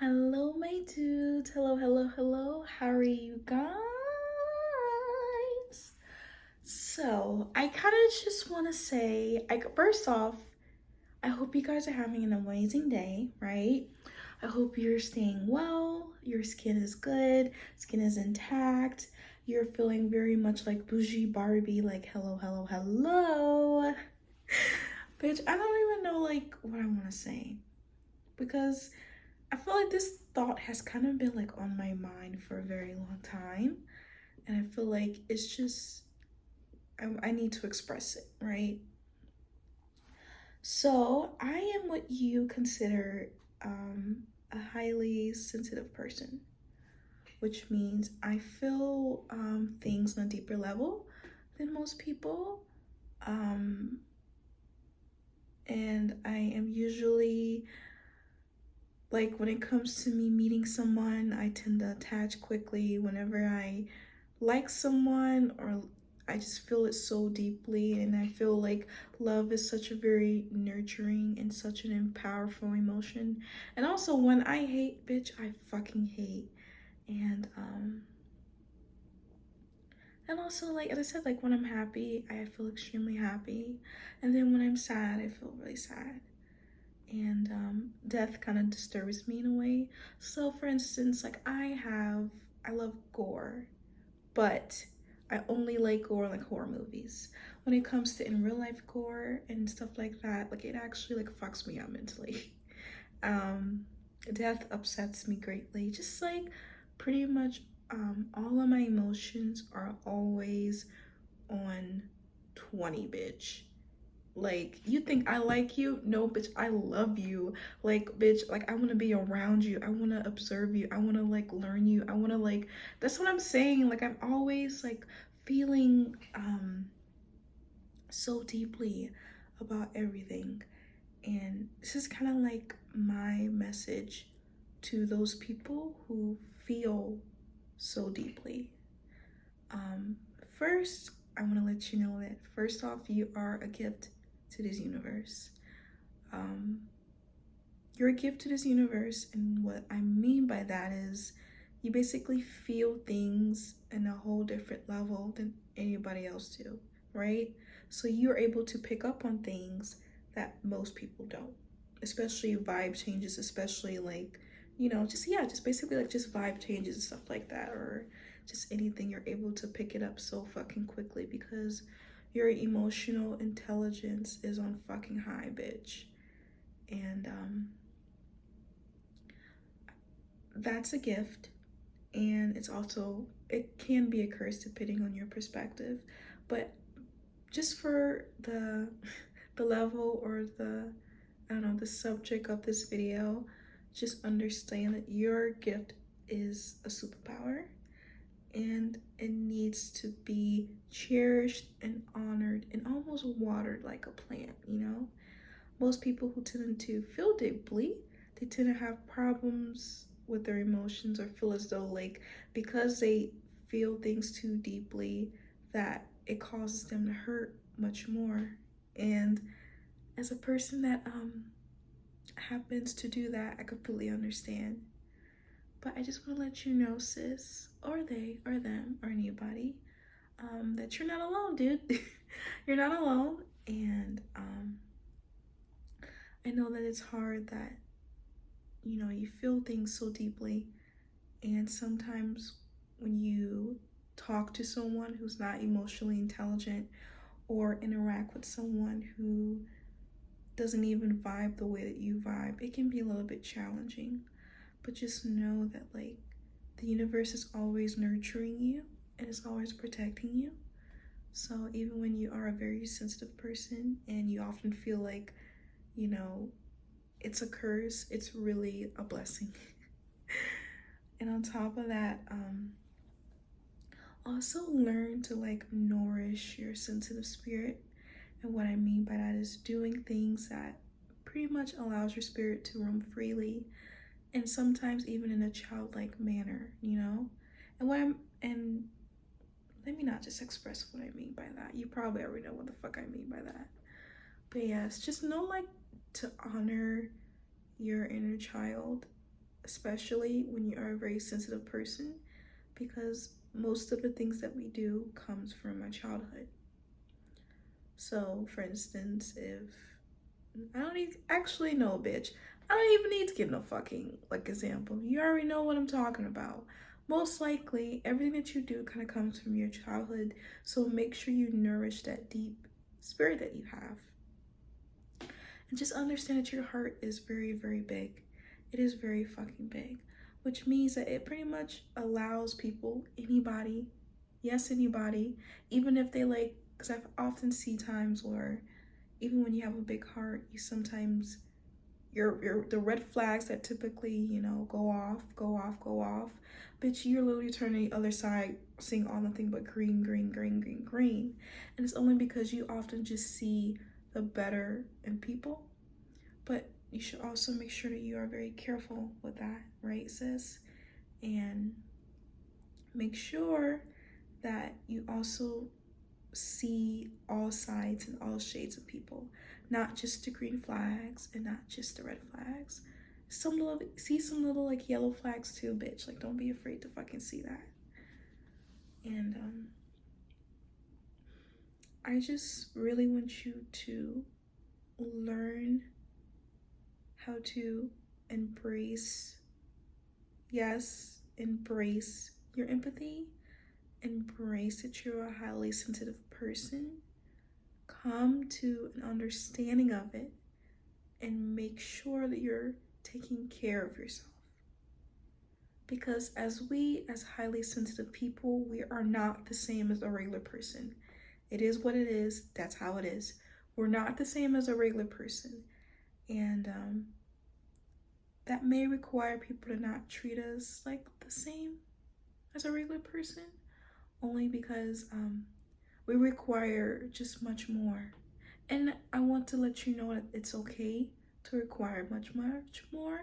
Hello, my dudes. Hello, hello, hello. How are you guys? So, I kind of just want to say, first off, I hope you guys are having an amazing day, right? I hope you're staying well, your skin is good, skin is intact, you're feeling very much like bougie Barbie, like hello, hello, hello. Bitch, I don't even know like what I want to say because I feel like this thought has kind of been like on my mind for a very long time. And I feel like it's just, I need to express it, right? So I am what you consider a highly sensitive person, which means I feel things on a deeper level than most people. Um, and I am usually like when it comes to me meeting someone, I tend to attach quickly whenever I like someone or I just feel it so deeply. And I feel like love is such a very nurturing and such an powerful emotion. And also when I hate, bitch, I fucking hate. And and also like as I said, like when I'm happy, I feel extremely happy. And then when I'm sad, I feel really sad. And death kind of disturbs me in a way. So for instance, like I love gore, but I only like gore in like horror movies. When it comes to in real life gore and stuff like that, like it actually like fucks me up mentally. um Death upsets me greatly, just like pretty much all of my emotions are always on 20, bitch. Like, you think I like you? No, bitch, I love you. Like, bitch, like I want to be around you. I want to observe you. I want to like learn you. I want to like that's what I'm saying. Like I'm always like feeling so deeply about everything. And this is kind of like my message to those people who feel so deeply. Um First, I want to let you know that first off, you are a gift to this universe. Um, you're a gift to this universe, and what I mean by that is you basically feel things in a whole different level than anybody else do, right? So you're able to pick up on things that most people don't, especially vibe changes, especially like, just yeah, just basically like just vibe changes and stuff like that, or just anything. You're able to pick it up so fucking quickly because your emotional intelligence is on fucking high, bitch. And that's a gift, and it can be a curse depending on your perspective. But just for the level or the, I don't know, the subject of this video, just understand that your gift is a superpower and it needs to be cherished and honored and almost watered like a plant. Most people who tend to feel deeply, they tend to have problems with their emotions or feel as though like because they feel things too deeply that it causes them to hurt much more. And as a person that happens to do that, I completely understand. But I just want to let you know, sis, or they, or them, or anybody, that you're not alone, dude. You're not alone. And I know that it's hard that, you feel things so deeply. And sometimes when you talk to someone who's not emotionally intelligent or interact with someone who doesn't even vibe the way that you vibe, it can be a little bit challenging. But just know that, like, the universe is always nurturing you and is always protecting you. So even when you are a very sensitive person and you often feel like, you know, it's a curse, it's really a blessing. And on top of that, also learn to like nourish your sensitive spirit. And what I mean by that is doing things that pretty much allows your spirit to roam freely and sometimes even in a childlike manner. And let me not just express what I mean by that. You probably already know what the fuck I mean by that. But yes, just know like to honor your inner child especially when you are a very sensitive person, because most of the things that we do comes from our childhood. So, for instance, if I don't need actually no bitch. I don't even need to give no fucking like example. You already know what I'm talking about. Most likely, everything that you do kind of comes from your childhood. So make sure you nourish that deep spirit that you have. And just understand that your heart is very, very big. It is very fucking big. Which means that it pretty much allows people, anybody, yes, anybody, even if they like, because I've often see times where even when you have a big heart, you sometimes your the red flags that typically, you know, go off, bitch, you're literally turning the other side, seeing all nothing but green, green, green, green, green. And it's only because you often just see the better in people. But you should also make sure that you are very careful with that, right, sis? And make sure that you also see all sides and all shades of people, not just the green flags and not just the red flags. See some little like yellow flags too, bitch. Like, don't be afraid to fucking see that. And I just really want you to learn how to embrace, yes, embrace your empathy, embrace that you're a highly sensitive person, come to an understanding of it, and make sure that you're taking care of yourself. Because as highly sensitive people, we are not the same as a regular person. It is what it is. That's how it is. We're not the same as a regular person. And that may require people to not treat us like the same as a regular person, only because we require just much more. And I want to let you know that it's okay to require much, much more.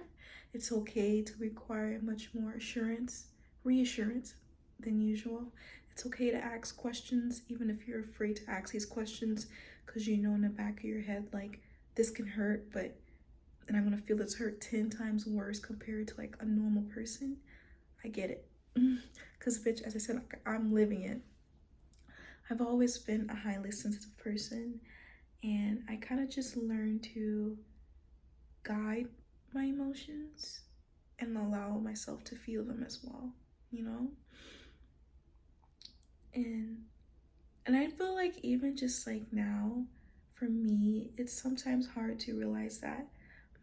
It's okay to require much more reassurance than usual. It's okay to ask questions, even if you're afraid to ask these questions, because you know in the back of your head, like, this can hurt, and I'm gonna feel this hurt 10 times worse compared to like a normal person. I get it. Because, bitch, as I said, like, I'm living it. I've always been a highly sensitive person, and I kind of just learned to guide my emotions and allow myself to feel them as well, you know? And I feel like even just like now, for me, it's sometimes hard to realize that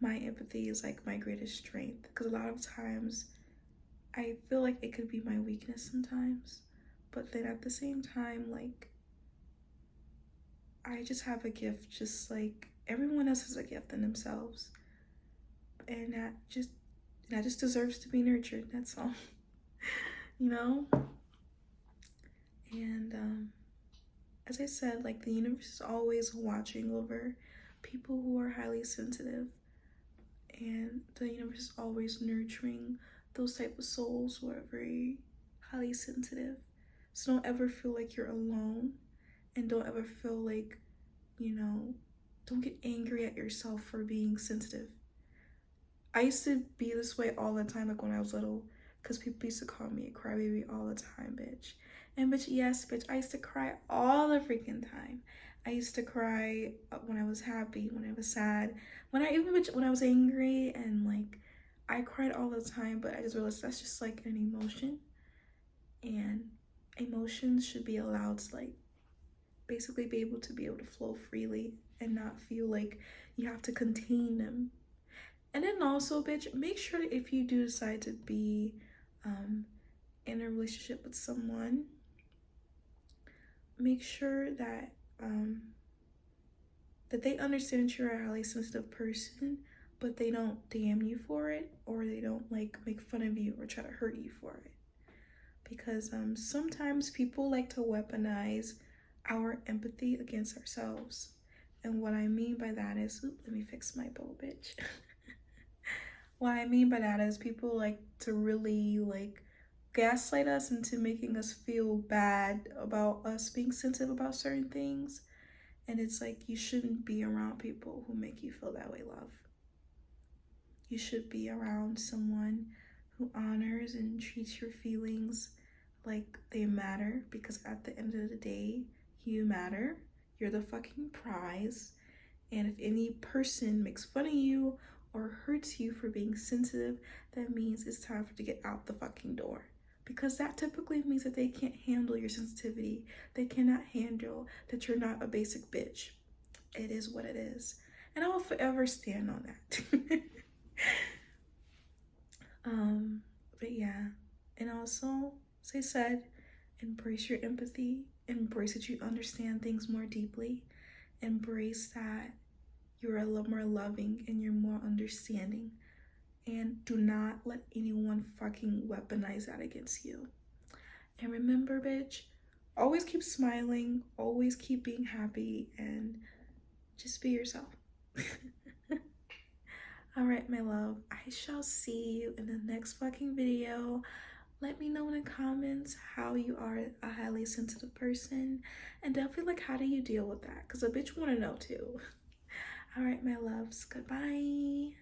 my empathy is like my greatest strength, because a lot of times I feel like it could be my weakness sometimes, but then at the same time, like, I just have a gift just like everyone else has a gift in themselves, and that just deserves to be nurtured. That's all. You know. And as I said, like, the universe is always watching over people who are highly sensitive, and the universe is always nurturing those type of souls who are very highly sensitive. So don't ever feel like you're alone, and don't ever feel like, you know, don't get angry at yourself for being sensitive. I used to be this way all the time, like when I was little, because people used to call me a crybaby all the time, bitch. And bitch, yes, bitch, I used to cry all the freaking time. I used to cry when I was happy, when I was sad, bitch, when I was angry, and like, I cried all the time. But I just realized that's just like an emotion, and emotions should be allowed to like basically be able to flow freely and not feel like you have to contain them. And then also, bitch, make sure that if you do decide to be in a relationship with someone, make sure that that they understand that you're a highly sensitive person, but they don't damn you for it, or they don't like make fun of you or try to hurt you for it. Because sometimes people like to weaponize our empathy against ourselves. And what I mean by that is, let me fix my bowl, bitch. What I mean by that is people like to really like gaslight us into making us feel bad about us being sensitive about certain things. And it's like, you shouldn't be around people who make you feel that way, love. You should be around someone who honors and treats your feelings like they matter, because at the end of the day, you matter. You're the fucking prize. And if any person makes fun of you or hurts you for being sensitive, that means it's time for you to get out the fucking door. Because that typically means that they can't handle your sensitivity. They cannot handle that you're not a basic bitch. It is what it is. And I will forever stand on that. But yeah. And also, as I said, embrace your empathy. Embrace that you understand things more deeply. Embrace that you're a lot more loving and you're more understanding. And do not let anyone fucking weaponize that against you. And remember, bitch, always keep smiling, always keep being happy, and just be yourself. All right, my love, I shall see you in the next fucking video. Let me know in the comments how you are a highly sensitive person, and definitely like, how do you deal with that? Because a bitch want to know too. All right, my loves, goodbye.